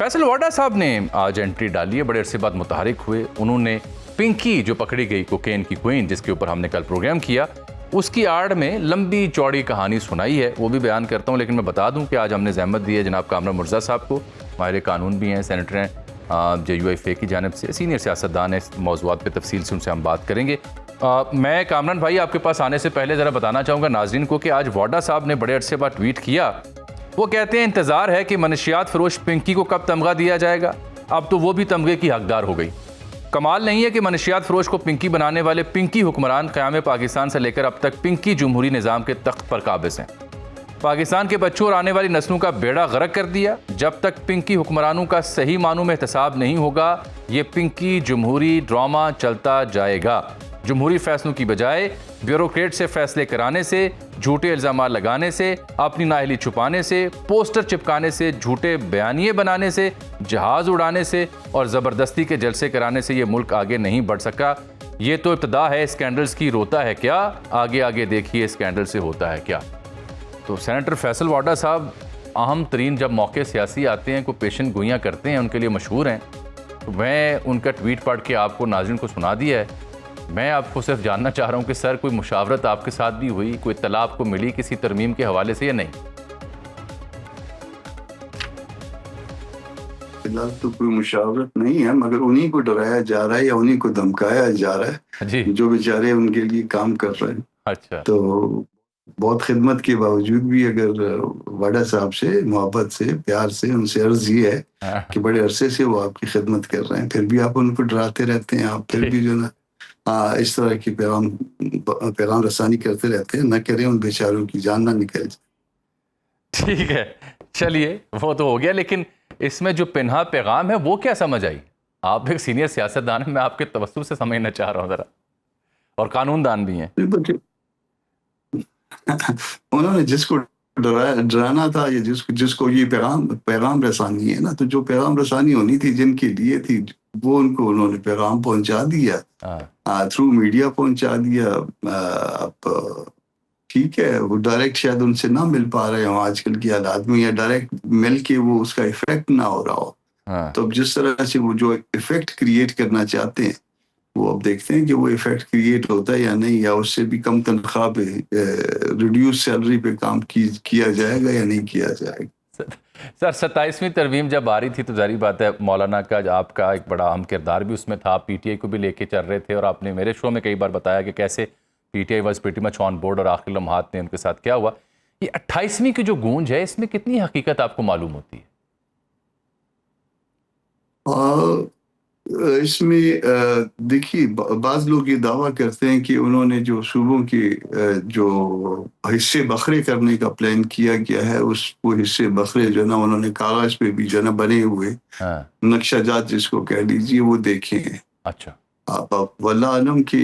فیصل واڈا صاحب نے آج انٹری ڈالی ہے، بڑے عرصے بعد متحرک ہوئے. انہوں نے پنکی جو پکڑی گئی کوکین کی کوئین، جس کے اوپر ہم نے کل پروگرام کیا، اس کی آڑ میں لمبی چوڑی کہانی سنائی ہے. وہ بھی بیان کرتا ہوں، لیکن میں بتا دوں کہ آج ہم نے زحمت دی ہے جناب کامران مرزا صاحب کو. ماہر قانون بھی ہیں، سینیٹر ہیں JUIFA کی جانب سے، سینئر سیاستدان ہیں. اس موضوعات پہ تفصیل سے ان سے ہم بات کریں گے. میں کامران بھائی آپ کے پاس آنے سے پہلے ذرا بتانا چاہوں گا ناظرین کو کہ آج واڈا صاحب نے بڑے عرصے بعد ٹویٹ کیا. وہ کہتے ہیں انتظار ہے کہ منشیات فروش پنکی کو کب تمغہ دیا جائے گا. اب تو وہ بھی تمغے کی حقدار ہو گئی. کمال نہیں ہے کہ منشیات فروش کو پنکی بنانے والے پنکی حکمران قیام پاکستان سے لے کر اب تک پنکی جمہوری نظام کے تخت پر قابض ہیں. پاکستان کے بچوں اور آنے والی نسلوں کا بیڑا غرق کر دیا. جب تک پنکی حکمرانوں کا صحیح معنوں میں احتساب نہیں ہوگا، یہ پنکی جمہوری ڈرامہ چلتا جائے گا. جمہوری فیصلوں کی بجائے بیوروکریٹ سے فیصلے کرانے سے، جھوٹے الزامات لگانے سے، اپنی نااہلی چھپانے سے، پوسٹر چپکانے سے، جھوٹے بیانیے بنانے سے، جہاز اڑانے سے اور زبردستی کے جلسے کرانے سے یہ ملک آگے نہیں بڑھ سکا. یہ تو ابتدا ہے اسکینڈلز کی، روتا ہے کیا؟ آگے آگے دیکھیے اسکینڈل سے ہوتا ہے کیا. تو سینیٹر فیصل واڈا صاحب اہم ترین جب موقع سیاسی آتے ہیں، کوئی پیشن گوئیاں کرتے ہیں، ان کے لیے مشہور ہیں. میں ان کا ٹویٹ پڑھ کے آپ کو ناظرین کو سنا دیا ہے. میں آپ کو صرف جاننا چاہ رہا ہوں کہ سر کوئی مشاورت آپ کے ساتھ بھی ہوئی، کوئی اطلاع آپ کو ملی کسی ترمیم کے حوالے سے یا نہیں؟ فی الحال تو کوئی مشاورت نہیں ہے، مگر انہی کو ڈرایا جا رہا ہے یا انہی کو دھمکایا جا رہا ہے جی، جو بیچارے ان کے لیے کام کر رہے ہیں. اچھا، تو بہت خدمت کے باوجود بھی اگر واڈا صاحب سے محبت سے پیار سے ان سے عرض یہ ہے کہ بڑے عرصے سے وہ آپ کی خدمت کر رہے ہیں، پھر بھی آپ ان کو ڈراتے رہتے ہیں، آپ پھر بھی جو نا اس طرح کی پیغام رسانی کرتے رہتے ہیں. نہ کریں ان بیچاروں کی جان نہ نکل جائے. ٹھیک ہے، چلیے وہ تو ہو گیا، لیکن اس میں جو پنہا پیغام ہے وہ کیا سمجھ آئی؟ آپ ایک سینئر سیاستدان ہیں، میں آپ کے توسط سے سمجھنا چاہ رہا ہوں ذرا، اور قانون دان بھی ہیں. انہوں نے جس کو ڈرانا تھا یا جس کو یہ پیغام رسانی ہے نا، تو جو پیغام رسانی ہونی تھی جن کے لیے تھی وہ ان کو انہوں نے پیغام پہنچا دیا، تھرو میڈیا پہنچا دیا. اب ٹھیک ہے، وہ ڈائریکٹ شاید ان سے نہ مل پا رہے ہوں آج کل کی حالات میں، یا ڈائریکٹ مل کے وہ اس کا ایفیکٹ نہ ہو رہا ہو. تو اب جس طرح سے وہ جو ایفیکٹ کریٹ کرنا چاہتے ہیں، وہ اب دیکھتے ہیں کہ وہ ایفیکٹ کریٹ ہوتا ہے یا نہیں، یا اس سے بھی کم تنخواہ پہ ریڈیوس سیلری پہ کام کیا جائے گا یا نہیں کیا جائے گا. سر 27ویں ترمیم جب آ رہی تھی تو ظاہری بات ہے مولانا کا آپ کا ایک بڑا اہم کردار بھی اس میں تھا. PTI کو بھی لے کے چل رہے تھے، اور آپ نے میرے شو میں کئی بار بتایا کہ کیسے PTI was pretty much on board, اور آخر لمحات میں ان کے ساتھ کیا ہوا. یہ 28ویں کی جو گونج ہے، اس میں کتنی حقیقت آپ کو معلوم ہوتی ہے؟ اس میں دیکھیے، بعض لوگ یہ دعویٰ کرتے ہیں کہ انہوں نے جو صوبوں کے جو حصے بکھرے کرنے کا پلان کیا گیا ہے، اس وہ حصے بکھرے جو ہے نا انہوں نے کاغذ پہ بھی جو ہے نا بنے ہوئے نقشہ جات جس کو کہہ لیجیے وہ دیکھے ہیں. اچھا، آپ واللہ عالم کہ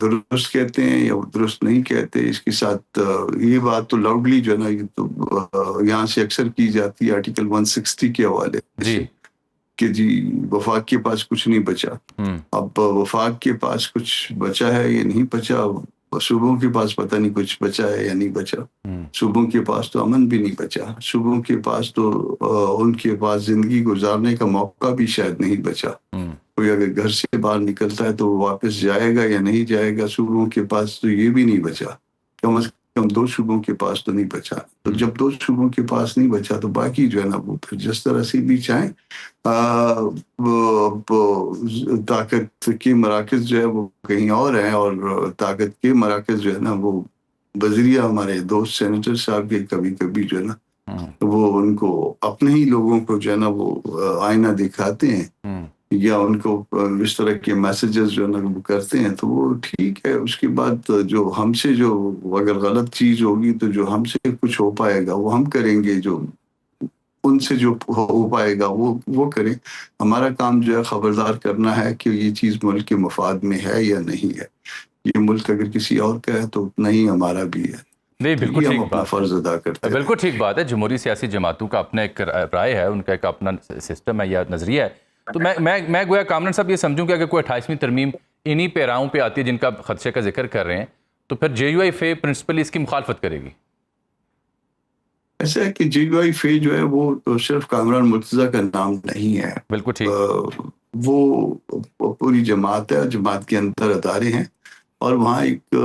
درست کہتے ہیں یا درست نہیں کہتے. اس کے ساتھ یہ بات تو لاؤڈلی جو ہے نا یہ تو یہاں سے اکثر کی جاتی ہے آرٹیکل 160 کے حوالے سے کہ جی وفاق کے پاس کچھ نہیں بچا. اب وفاق کے پاس کچھ بچا ہے یا نہیں بچا، صوبوں کے پاس پتہ نہیں کچھ بچا ہے یا نہیں بچا. صوبوں کے پاس تو امن بھی نہیں بچا، صوبوں کے پاس تو ان کے پاس زندگی گزارنے کا موقع بھی شاید نہیں بچا. کوئی اگر گھر سے باہر نکلتا ہے تو وہ واپس جائے گا یا نہیں جائے گا، صوبوں کے پاس تو یہ بھی نہیں بچا. کم از کم 2 صوبوں کے پاس تو نہیں بچا. تو جب 2 صوبوں کے پاس نہیں بچا تو باقی جو ہے نا وہ پھر جس طرح سے بھی چاہیں طاقت کے مراکز جو ہے وہ کہیں اور ہیں، اور طاقت کے مراکز جو ہے نا وہ بذریعہ ہمارے دوست سینیٹر صاحب کے کبھی کبھی جو ہے نا وہ ان کو اپنے ہی لوگوں کو جو ہے نا وہ آئینہ دکھاتے ہیں یا ان کو اس طرح کے میسیجز جو ہے نا وہ کرتے ہیں. تو وہ ٹھیک ہے. اس کے بعد جو ہم سے جو اگر غلط چیز ہوگی تو جو ہم سے کچھ ہو پائے گا وہ ہم کریں گے، جو ان سے جو ہو پائے گا وہ کریں. ہمارا کام جو ہے خبردار کرنا ہے کہ یہ چیز ملک کے مفاد میں ہے یا نہیں ہے. یہ ملک اگر کسی اور کا ہے تو اتنا ہی ہمارا بھی ہے. نہیں، بالکل ٹھیک اپنا فرض ادا کرتے ہیں. بالکل ٹھیک بات ہے. جمہوری سیاسی جماعتوں کا اپنا ایک رائے ہے، ان کا ایک اپنا سسٹم ہے یا نظریہ ہے. تو میں گویا کامران صاحب یہ سمجھوں کہ اگر کوئی 28ویں ترمیم انہی پیراؤں پہ آتی ہے جن کا خدشے کا ذکر کر رہے ہیں، تو پھر JUIFA پرنسپلی اس کی مخالفت کرے گی. ایسا ہے کہ JUI جو ہے وہ صرف کامران مرتضیٰ کا نام نہیں ہے، بالکل ٹھیک. وہ پوری جماعت ہے، جماعت کے اندر ادارے ہیں، اور وہاں ایک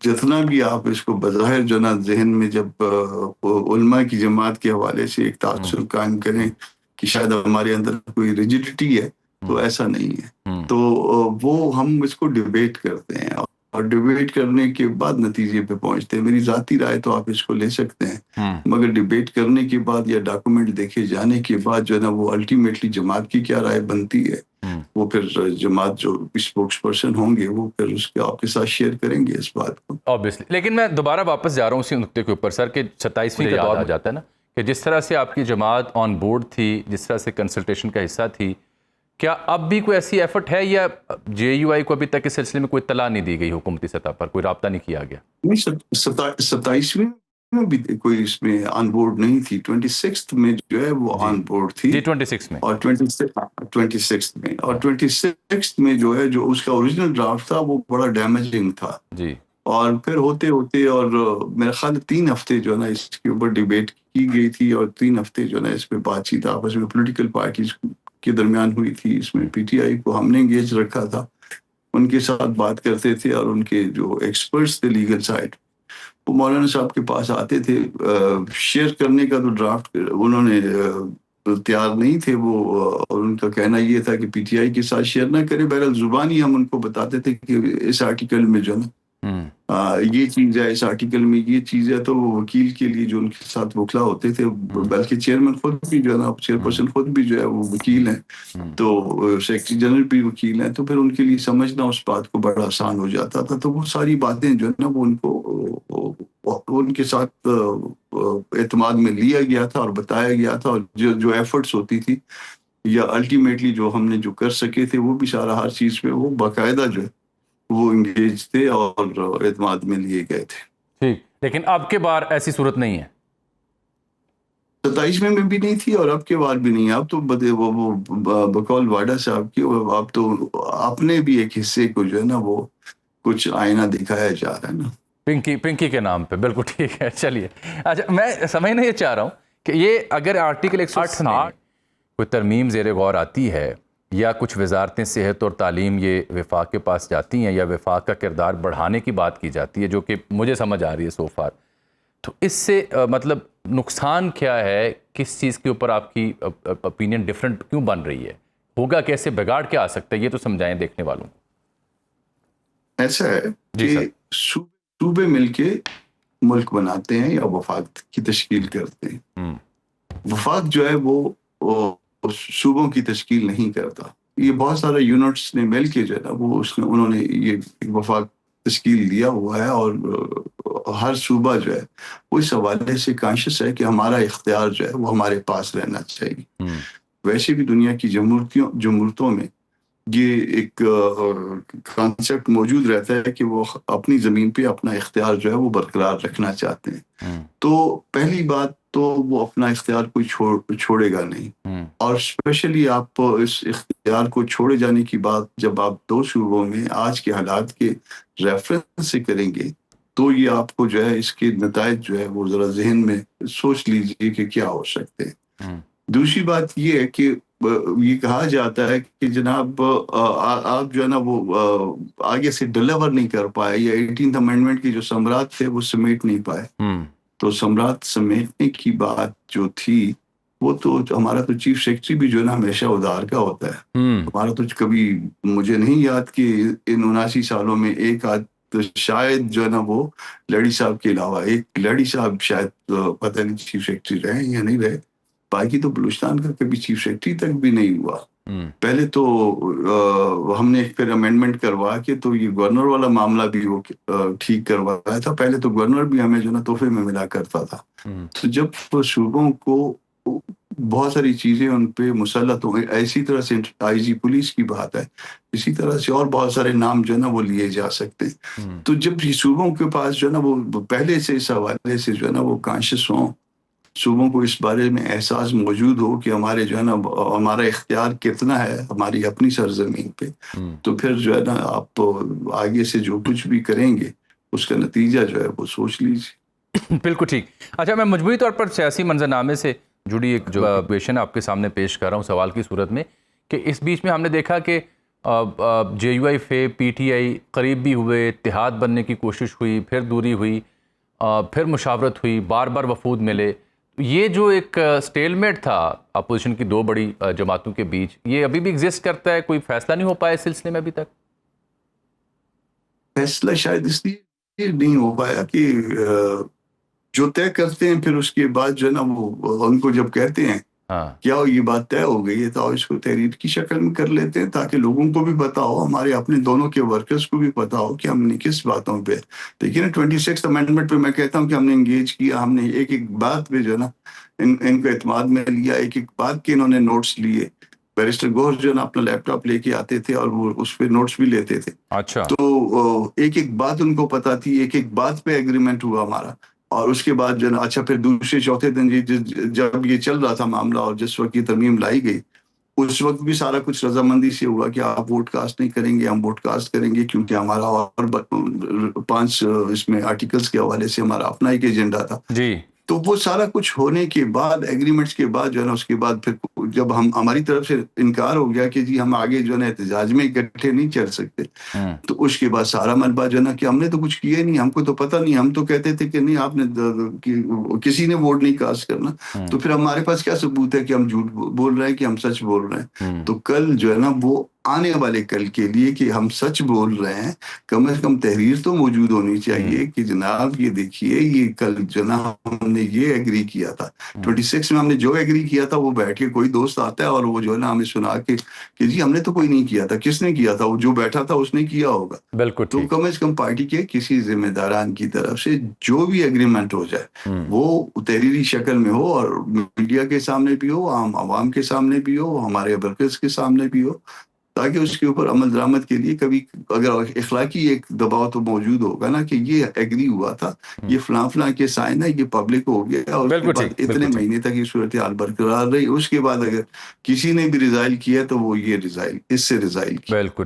جتنا بھی آپ اس کو بظاہر جو نا ذہن میں جب علماء کی جماعت کے حوالے سے ایک تاثر قائم کریں کہ شاید ہمارے اندر کوئی ریجڈیٹی ہے، تو ایسا نہیں ہے. تو وہ ہم اس کو ڈیبیٹ کرتے ہیں، اور ڈیبیٹ کرنے کے بعد نتیجے پہ پہنچتے ہیں. میری ذاتی رائے تو آپ اس کو لے سکتے ہیں، مگر ڈیبیٹ کرنے کے بعد یا ڈاکومنٹ دیکھے جانے کے بعد جو ہے نا وہ الٹیمیٹلی جماعت کی کیا رائے بنتی ہے، وہ پھر جماعت جو اسپوکس پرسن ہوں گے وہ پھر اس کے آپ کے ساتھ شیئر کریں گے اس بات کو. Obviously. لیکن میں دوبارہ واپس جا رہا ہوں اسی نقطے کے اوپر سر، کہ 27ویں کا دور آ جاتا ہے نا، کہ جس طرح سے آپ کی جماعت آن بورڈ تھی، جس طرح سے کنسلٹیشن کا حصہ تھی، کیا اب بھی کوئی ایسی ایفرٹ ہے، یا JUI کو ابھی تک اس سلسلے میں کوئی اطلاع نہیں دی گئی حکومتی سطح پر، کوئی رابطہ نہیں کیا گیا؟ نہیں، 27ویں میں بھی کوئی اس میں آن بورڈ نہیں تھی. 26 میں جو ہے وہ آن بورڈ تھی. جی 26 میں. اور 26 میں، اور 26 میں جو ہے جو اس کا اوریجنل ڈرافٹ تھا وہ بڑا ڈیمیجنگ تھا. جی. اور پھر ہوتے ہوتے اور میرا خیال 3 ہفتے جو ہے نا اس کے اوپر ڈیبیٹ کی گئی تھی، اور 3 ہفتے جو ہے نا اس پہ بات چیت آپس میں پولیٹیکل پارٹیز کے درمیان ہوئی تھی. اس میں PTI کو ہم نے انگیج رکھا تھا، ان کے ساتھ بات کرتے تھے، اور ان کے جو ایکسپرٹس تھے لیگل سائڈ وہ مولانا صاحب کے پاس آتے تھے. شیئر کرنے کا تو ڈرافٹ انہوں نے تیار نہیں تھے وہ، اور ان کا کہنا یہ تھا کہ PTI کے ساتھ شیئر نہ کرے. بہرحال زبانی ہم ان کو بتاتے تھے کہ اس آرٹیکل میں جو نا یہ چیز ہے، اس آرٹیکل میں یہ چیز ہے. تو وہ وکیل کے لیے جو ان کے ساتھ وکلا ہوتے تھے، بلکہ چیئرمین خود بھی جو ہے نا، چیئرپرسن خود بھی جو ہے وہ وکیل ہیں، تو سیکرٹری جنرل بھی وکیل ہیں، تو پھر ان کے لیے سمجھنا اس بات کو بڑا آسان ہو جاتا تھا. تو وہ ساری باتیں جو ہے نا وہ ان کو ان کے ساتھ اعتماد میں لیا گیا تھا اور بتایا گیا تھا. اور جو ایفرٹس ہوتی تھی یا الٹیمیٹلی جو ہم نے جو کر سکے تھے، وہ بھی سارا ہر چیز پہ وہ باقاعدہ جو ہے وہ انگیج تھے اور اعتماد میں لیے گئے تھے. ٹھیک. لیکن اب کے بار ایسی صورت نہیں ہے. 27 میں بھی نہیں تھی، اور اب کے بار بھی نہیں ہے. اب تو وہ بقول واڈا صاحب کی، اب تو اپنے بھی ایک حصے کو جو ہے نا وہ کچھ آئینہ دکھایا جا رہا ہے نا، پنکی کے نام پہ. بالکل ٹھیک ہے. چلیے اچھا، میں سمجھنا یہ چاہ رہا ہوں کہ یہ اگر آرٹیکل 108 میں کوئی ترمیم زیر غور آتی ہے، یا کچھ وزارتیں صحت اور تعلیم یہ وفاق کے پاس جاتی ہیں، یا وفاق کا کردار بڑھانے کی بات کی جاتی ہے، جو کہ مجھے سمجھ آ رہی ہے سو فار، تو اس سے مطلب نقصان کیا ہے؟ کس چیز کے اوپر آپ کی اپینین ڈیفرنٹ کیوں بن رہی ہے؟ ہوگا کیسے؟ بگاڑ کیا آ سکتا ہے؟ یہ تو سمجھائیں دیکھنے والوں کو. ایسا ہے کہ صوبے مل کے ملک بناتے ہیں یا وفاق کی تشکیل کرتے ہیں. وفاق جو ہے وہ صوبوں کی تشکیل نہیں کرتا. یہ بہت سارے یونٹس نے مل کے جو ہے نا وہ انہوں نے یہ وفاق تشکیل دیا ہوا ہے، اور ہر صوبہ جو ہے وہ اس حوالے سے کانشیس ہے کہ ہمارا اختیار جو ہے وہ ہمارے پاس رہنا چاہیے. ویسے بھی دنیا کی جمہوریتوں میں یہ ایک کانسیپٹ موجود رہتا ہے کہ وہ اپنی زمین پہ اپنا اختیار جو ہے وہ برقرار رکھنا چاہتے ہیں. تو پہلی بات تو وہ اپنا اختیار کوئی چھوڑے گا نہیں، اور اسپیشلی آپ اس اختیار کو چھوڑے جانے کی بات جب آپ 2 صوبوں میں آج کے حالات کے ریفرنس سے کریں گے، تو یہ آپ کو جو ہے اس کے نتائج جو ہے وہ ذرا ذہن میں سوچ لیجئے کہ کیا ہو سکتے ہیں. دوسری بات یہ ہے کہ یہ کہا جاتا ہے کہ جناب آپ جو ہے نا وہ آگے سے ڈیلیور نہیں کر پائے، یا 18th امینڈمنٹ کی جو ثمرات تھے وہ سمیٹ نہیں پائے. تو ثمرات سمیٹنے کی بات جو تھی وہ تو ہمارا تو چیف سیکرٹری بھی جو ہے نا ہمیشہ ادار کا ہوتا ہے. ہمارا تو کبھی مجھے نہیں یاد کہ ان 79 سالوں میں ایک آدھ تو شاید جو ہے نا وہ لڑی صاحب کے علاوہ ایک لڑی صاحب شاید پتہ نہیں چیف سیکرٹری رہے یا نہیں رہے، باقی تو بلوچستان کا کبھی چیف سیکرٹری تک بھی نہیں ہوا. پہلے تو ہم نے پھر امینڈمنٹ کروا کے تو یہ گورنر والا معاملہ بھی وہ ٹھیک کروایا تھا. پہلے تو گورنر بھی ہمیں جو نا تحفے میں ملا کرتا تھا. تو جب صوبوں کو بہت ساری چیزیں ان پہ مسلط ہو گئی، ایسی طرح سے IG پولیس کی بات ہے، اسی طرح سے اور بہت سارے نام جو ہے نا وہ لیے جا سکتے ہیں. تو جب یہ صوبوں کے پاس جو ہے نا وہ پہلے سے اس حوالے سے جو ہے نا وہ کانشیس ہوں، صوبوں کو اس بارے میں احساس موجود ہو کہ ہمارے جو ہے نا ہمارا اختیار کتنا ہے ہماری اپنی سرزمین پہ، تو پھر جو ہے نا آپ آگے سے جو کچھ بھی کریں گے اس کا نتیجہ جو ہے وہ سوچ لیجیے. بالکل ٹھیک. اچھا, میں مجموعی طور پر سیاسی منظرنامے سے جڑی ایک جو کویشن آپ کے سامنے پیش کر رہا ہوں سوال کی صورت میں, کہ اس بیچ میں ہم نے دیکھا کہ جے you I Fe P T I قریب بھی ہوئے, اتحاد بننے کی کوشش ہوئی, پھر دوری ہوئی, پھر مشاورت ہوئی, بار بار وفود ملے. یہ جو ایک سٹیل میٹ تھا اپوزیشن کی دو بڑی جماعتوں کے بیچ, یہ ابھی بھی ایگزسٹ کرتا ہے؟ کوئی فیصلہ نہیں ہو پایا اس سلسلے میں ابھی تک؟ فیصلہ شاید اس لیے نہیں ہو پایا کہ جو طے کرتے ہیں پھر اس کے بعد جو ہے نا وہ ان کو جب کہتے ہیں کیا یہ بات طے ہو گئی ہے تو اس کو تحریر کی شکل میں کر لیتے ہیں تاکہ لوگوں کو بھی پتا ہو, ہمارے اپنے دونوں کے ورکرز کو بھی پتا ہو کہ ہم نے کس باتوں پہ. دیکھیے نا 26 امینڈمنٹ پہ میں کہتا ہوں کہ ہم نے انگیج کیا, ہم نے ایک ایک بات پہ جو ہے نا ان کو اعتماد میں لیا, ایک ایک بات کے انہوں نے نوٹس لیے. بیرسٹر گوہر جو ہے نا اپنا لیپ ٹاپ لے کے آتے تھے اور وہ اس پہ نوٹس بھی لیتے تھے. اچھا, تو ایک ایک بات ان کو پتا تھی, ایک ایک بات پہ ایگریمنٹ ہوا ہمارا. اور اس کے بعد جو ہے نا اچھا پھر دوسرے چوتھے دن جب یہ چل رہا تھا معاملہ اور جس وقت یہ ترمیم لائی گئی اس وقت بھی سارا کچھ رضامندی سے ہوا کہ آپ ووٹ کاسٹ نہیں کریں گے, ہم ووٹ کاسٹ کریں گے, کیونکہ ہمارا اور 5 اس میں آرٹیکلز کے حوالے سے ہمارا اپنا ایک ایجنڈا تھا. جی. تو وہ سارا کچھ ہونے کے بعد ایگریمنٹس کے بعد جو ہے نا اس کے بعد پھر جب ہماری طرف سے انکار ہو گیا کہ جی ہم آگے جو ہے نا احتجاج میں اکٹھے نہیں چل سکتے, تو اس کے بعد سارا ملبہ جو ہے نا کہ ہم نے تو کچھ کیا نہیں, ہم کو تو پتہ نہیں, ہم تو کہتے تھے کہ نہیں آپ نے کسی نے ووٹ نہیں کاسٹ کرنا, تو پھر ہمارے پاس کیا ثبوت ہے کہ ہم جھوٹ بول رہے ہیں کہ ہم سچ بول رہے ہیں. تو کل جو ہے نا وہ آنے والے کل کے لیے کہ ہم سچ بول رہے ہیں کم از کم تحریر تو موجود ہونی چاہیے کہ جناب یہ دیکھیے یہ کل جو نا ہم نے یہ ایگری کیا تھا 26 میں, ہم نے جو ایگری کیا تھا وہ بیٹھ کے کوئی دوست آتا ہے اور وہ جو ہے نا ہمیں سنا کے کہ جی ہم نے تو کوئی نہیں کیا تھا. کس نے کیا تھا؟ وہ جو بیٹھا تھا اس نے کیا ہوگا. بالکل. تو کم از کم پارٹی کے کسی ذمہ داران کی طرف سے جو بھی ایگریمنٹ ہو جائے وہ تحریری شکل میں ہو اور میڈیا کے سامنے بھی ہو, عام عوام کے سامنے بھی ہو, ہمارے ورکرز کے سامنے بھی ہو, تاکہ اس کے اوپر عمل درآمد کے لیے کبھی اگر اخلاقی ایک دباؤ تو موجود ہوگا نا کہ یہ ایگری ہوا تھا, یہ فلاں فلاں کے سائن ہے, یہ پبلک ہو گیا, اور اس کے بعد اتنے مہینے تک یہ صورتحال برقرار رہی. اس کے بعد اگر کسی نے بھی ریزائل کیا تو وہ یہ ریزائل اس سے ریزائل کیا. بالکل.